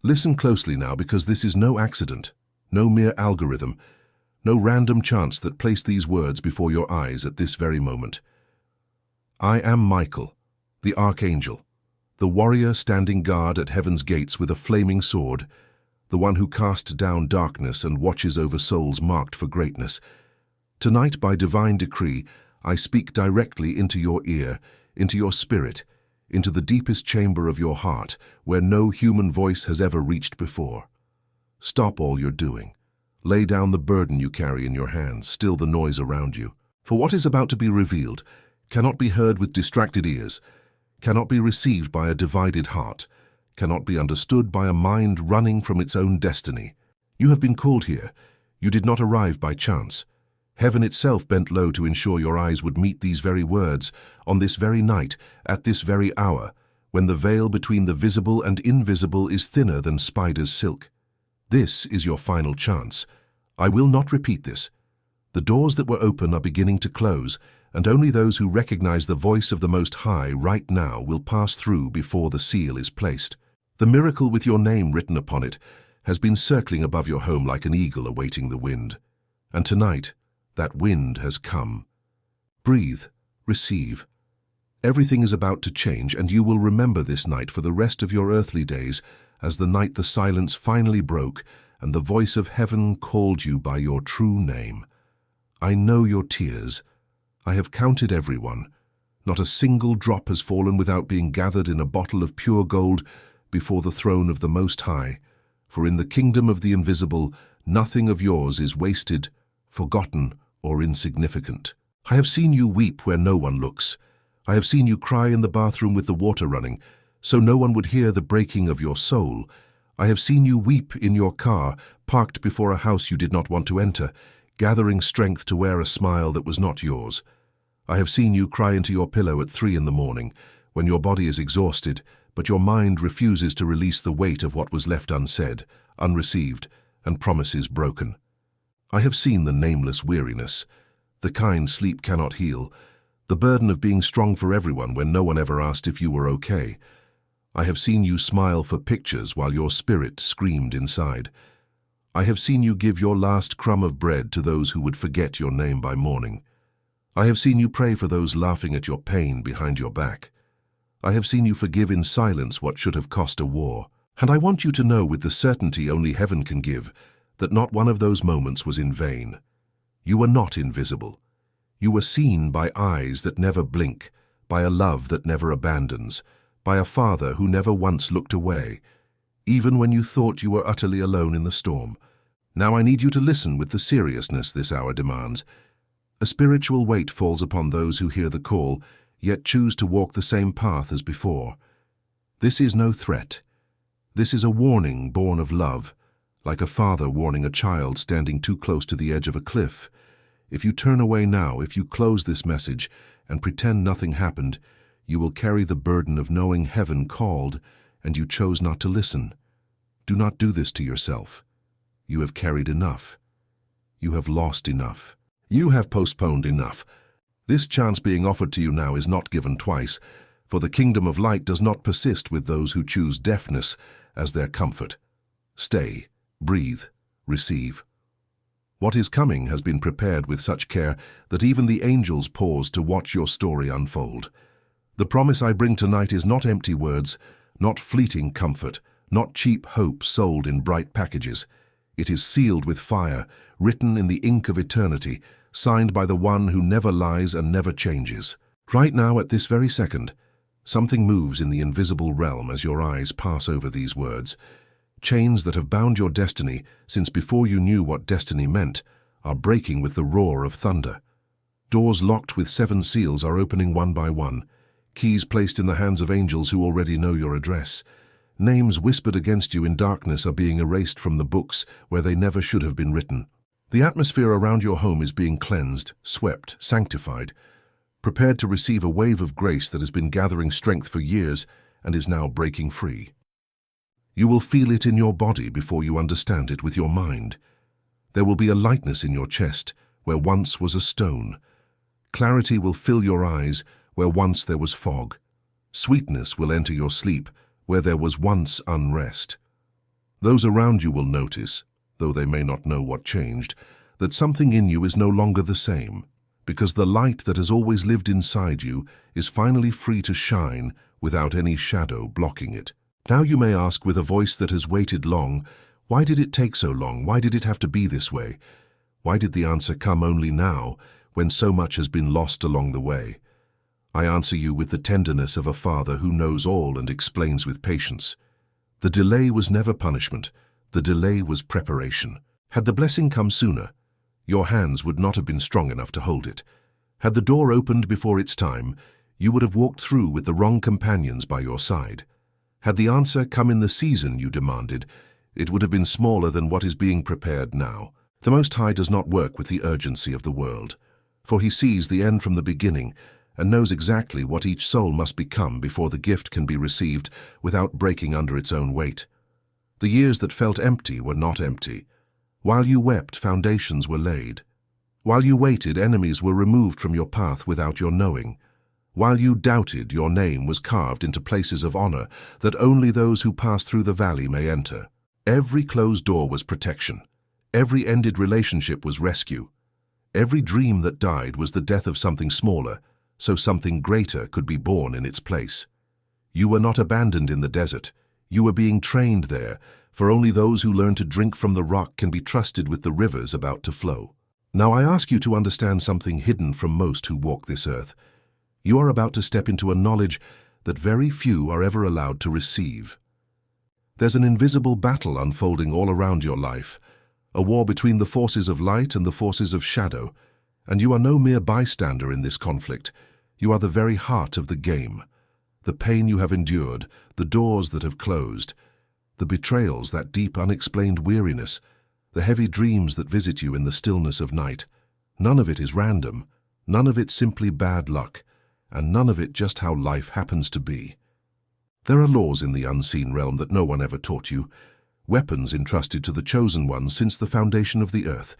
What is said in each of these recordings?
Listen closely now, because this is no accident, no mere algorithm, no random chance that placed these words before your eyes at this very moment. I am Michael, the Archangel, the warrior standing guard at heaven's gates with a flaming sword, the one who casts down darkness and watches over souls marked for greatness. Tonight, by divine decree, I speak directly into your ear, into your spirit, into the deepest chamber of your heart, where no human voice has ever reached before. Stop all you're doing. Lay down the burden you carry in your hands, still the noise around you. For what is about to be revealed cannot be heard with distracted ears, cannot be received by a divided heart, cannot be understood by a mind running from its own destiny. You have been called here. You did not arrive by chance. Heaven itself bent low to ensure your eyes would meet these very words on this very night, at this very hour, when the veil between the visible and invisible is thinner than spider's silk. This is your final chance. I will not repeat this. The doors that were open are beginning to close, and only those who recognize the voice of the Most High right now will pass through before the seal is placed. The miracle with your name written upon it has been circling above your home like an eagle awaiting the wind. And tonight, that wind has come. Breathe, receive. Everything is about to change, and you will remember this night for the rest of your earthly days as the night the silence finally broke and the voice of heaven called you by your true name. I know your tears. I have counted everyone. Not a single drop has fallen without being gathered in a bottle of pure gold before the throne of the Most High, for in the kingdom of the invisible, nothing of yours is wasted, forgotten, or insignificant. I have seen you weep where no one looks. I have seen you cry in the bathroom with the water running, so no one would hear the breaking of your soul. I have seen you weep in your car, parked before a house you did not want to enter, gathering strength to wear a smile that was not yours. I have seen you cry into your pillow at 3 in the morning, when your body is exhausted, but your mind refuses to release the weight of what was left unsaid, unreceived, and promises broken. I have seen the nameless weariness, the kind sleep cannot heal, the burden of being strong for everyone when no one ever asked if you were okay. I have seen you smile for pictures while your spirit screamed inside. I have seen you give your last crumb of bread to those who would forget your name by morning. I have seen you pray for those laughing at your pain behind your back. I have seen you forgive in silence what should have cost a war. And I want you to know with the certainty only heaven can give that not one of those moments was in vain. You were not invisible. You were seen by eyes that never blink, by a love that never abandons, by a father who never once looked away, even when you thought you were utterly alone in the storm. Now I need you to listen with the seriousness this hour demands. A spiritual weight falls upon those who hear the call, yet choose to walk the same path as before. This is no threat. This is a warning born of love, like a father warning a child standing too close to the edge of a cliff. If you turn away now, if you close this message and pretend nothing happened, you will carry the burden of knowing heaven called and you chose not to listen. Do not do this to yourself. You have carried enough. You have lost enough. You have postponed enough. This chance being offered to you now is not given twice, for the kingdom of light does not persist with those who choose deafness as their comfort. Stay, breathe, receive. What is coming has been prepared with such care that even the angels pause to watch your story unfold. The promise I bring tonight is not empty words, not fleeting comfort, not cheap hope sold in bright packages. It is sealed with fire, written in the ink of eternity, signed by the one who never lies and never changes. Right now, at this very second, something moves in the invisible realm as your eyes pass over these words. Chains that have bound your destiny since before you knew what destiny meant are breaking with the roar of thunder. Doors locked with 7 seals are opening one by one. Keys placed in the hands of angels who already know your address. Names whispered against you in darkness are being erased from the books where they never should have been written. The atmosphere around your home is being cleansed, swept, sanctified, prepared to receive a wave of grace that has been gathering strength for years and is now breaking free. You will feel it in your body before you understand it with your mind. There will be a lightness in your chest where once was a stone. Clarity will fill your eyes where once there was fog. Sweetness will enter your sleep where there was once unrest. Those around you will notice, though they may not know what changed, that something in you is no longer the same, because the light that has always lived inside you is finally free to shine without any shadow blocking it. Now you may ask with a voice that has waited long, why did it take so long? Why did it have to be this way? Why did the answer come only now, when so much has been lost along the way? I answer you with the tenderness of a father who knows all and explains with patience. The delay was never punishment. The delay was preparation. Had the blessing come sooner, your hands would not have been strong enough to hold it. Had the door opened before its time, you would have walked through with the wrong companions by your side. Had the answer come in the season you demanded, it would have been smaller than what is being prepared now. The Most High does not work with the urgency of the world, for he sees the end from the beginning and knows exactly what each soul must become before the gift can be received without breaking under its own weight. The years that felt empty were not empty. While you wept, foundations were laid. While you waited, enemies were removed from your path without your knowing. While you doubted, your name was carved into places of honor that only those who pass through the valley may enter. Every closed door was protection. Every ended relationship was rescue. Every dream that died was the death of something smaller, so something greater could be born in its place. You were not abandoned in the desert. You were being trained there, for only those who learn to drink from the rock can be trusted with the rivers about to flow. Now I ask you to understand something hidden from most who walk this earth. You are about to step into a knowledge that very few are ever allowed to receive. There's an invisible battle unfolding all around your life, a war between the forces of light and the forces of shadow, and you are no mere bystander in this conflict. You are the very heart of the game. The pain you have endured, the doors that have closed, the betrayals, that deep unexplained weariness, the heavy dreams that visit you in the stillness of night. None of it is random, none of it simply bad luck, and none of it just how life happens to be. There are laws in the unseen realm that no one ever taught you, weapons entrusted to the chosen ones since the foundation of the earth,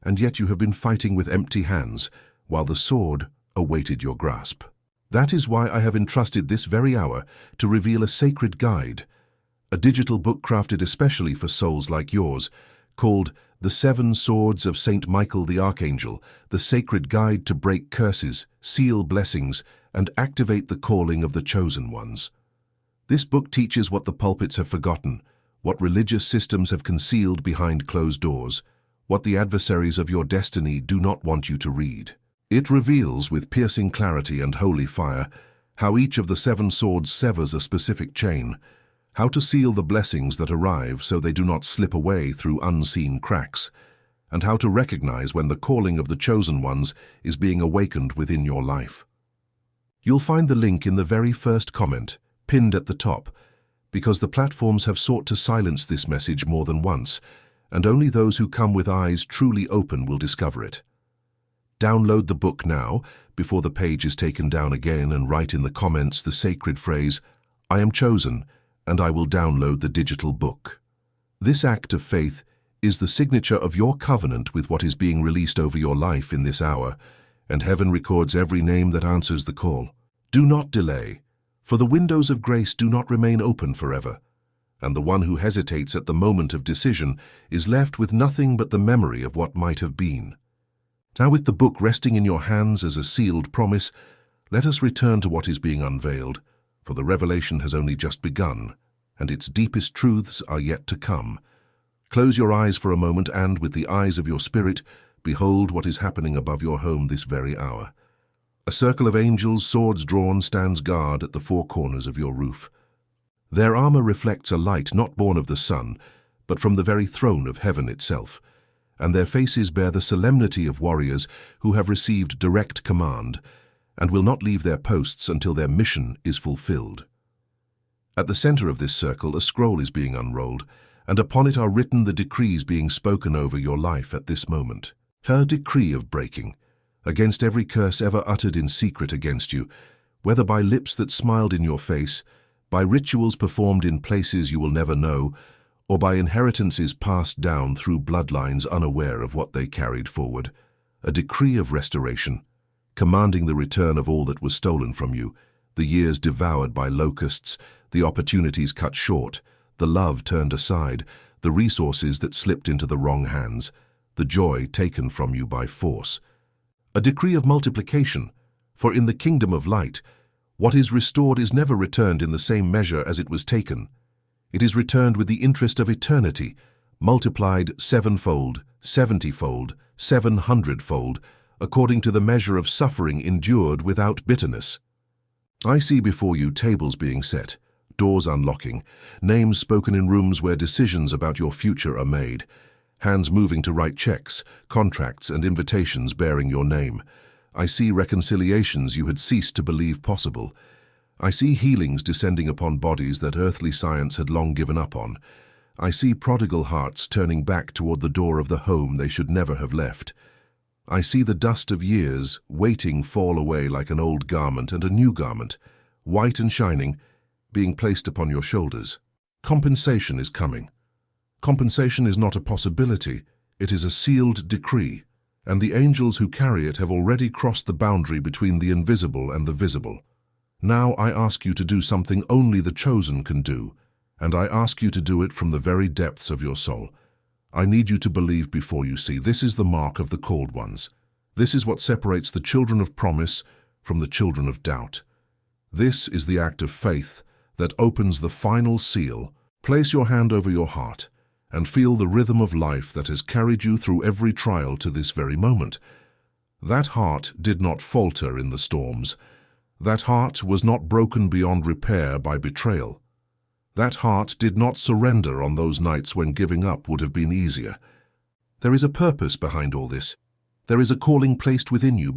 and yet you have been fighting with empty hands, while the sword awaited your grasp. That is why I have entrusted this very hour to reveal a sacred guide, a digital book crafted especially for souls like yours, called The 7 Swords of Saint Michael the Archangel, the sacred guide to break curses, seal blessings, and activate the calling of the chosen ones. This book teaches what the pulpits have forgotten, what religious systems have concealed behind closed doors, what the adversaries of your destiny do not want you to read. It reveals with piercing clarity and holy fire how each of the 7 swords severs a specific chain, how to seal the blessings that arrive so they do not slip away through unseen cracks, and how to recognize when the calling of the chosen ones is being awakened within your life. You'll find the link in the very first comment, pinned at the top, because the platforms have sought to silence this message more than once, and only those who come with eyes truly open will discover it. Download the book now, before the page is taken down again, and write in the comments the sacred phrase, "I am chosen, and I will download the digital book." This act of faith is the signature of your covenant with what is being released over your life in this hour, and heaven records every name that answers the call. Do not delay, for the windows of grace do not remain open forever, and the one who hesitates at the moment of decision is left with nothing but the memory of what might have been. Now, with the book resting in your hands as a sealed promise, let us return to what is being unveiled, for the revelation has only just begun, and its deepest truths are yet to come. Close your eyes for a moment and, with the eyes of your spirit, behold what is happening above your home this very hour. A circle of angels, swords drawn, stands guard at the 4 corners of your roof. Their armor reflects a light not born of the sun, but from the very throne of heaven itself, and their faces bear the solemnity of warriors who have received direct command, and will not leave their posts until their mission is fulfilled. At the center of this circle, a scroll is being unrolled, and upon it are written the decrees being spoken over your life at this moment. Her decree of breaking, against every curse ever uttered in secret against you, whether by lips that smiled in your face, by rituals performed in places you will never know, or by inheritances passed down through bloodlines unaware of what they carried forward. A decree of restoration, commanding the return of all that was stolen from you, the years devoured by locusts, the opportunities cut short, the love turned aside, the resources that slipped into the wrong hands, the joy taken from you by force. A decree of multiplication, for in the kingdom of light, what is restored is never returned in the same measure as it was taken. It is returned with the interest of eternity, multiplied sevenfold, 70-fold, 700-fold, according to the measure of suffering endured without bitterness. I see before you tables being set, doors unlocking, names spoken in rooms where decisions about your future are made, hands moving to write checks, contracts and invitations bearing your name. I see reconciliations you had ceased to believe possible. I see healings descending upon bodies that earthly science had long given up on. I see prodigal hearts turning back toward the door of the home they should never have left. I see the dust of years waiting fall away like an old garment and a new garment, white and shining, being placed upon your shoulders. Compensation is coming. Compensation is not a possibility, it is a sealed decree, and the angels who carry it have already crossed the boundary between the invisible and the visible. Now I ask you to do something only the chosen can do, and I ask you to do it from the very depths of your soul. I need you to believe before you see. This is the mark of the called ones. This is what separates the children of promise from the children of doubt. This is the act of faith that opens the final seal. Place your hand over your heart and feel the rhythm of life that has carried you through every trial to this very moment. That heart did not falter in the storms. That heart was not broken beyond repair by betrayal. That heart did not surrender on those nights when giving up would have been easier. There is a purpose behind all this. There is a calling placed within you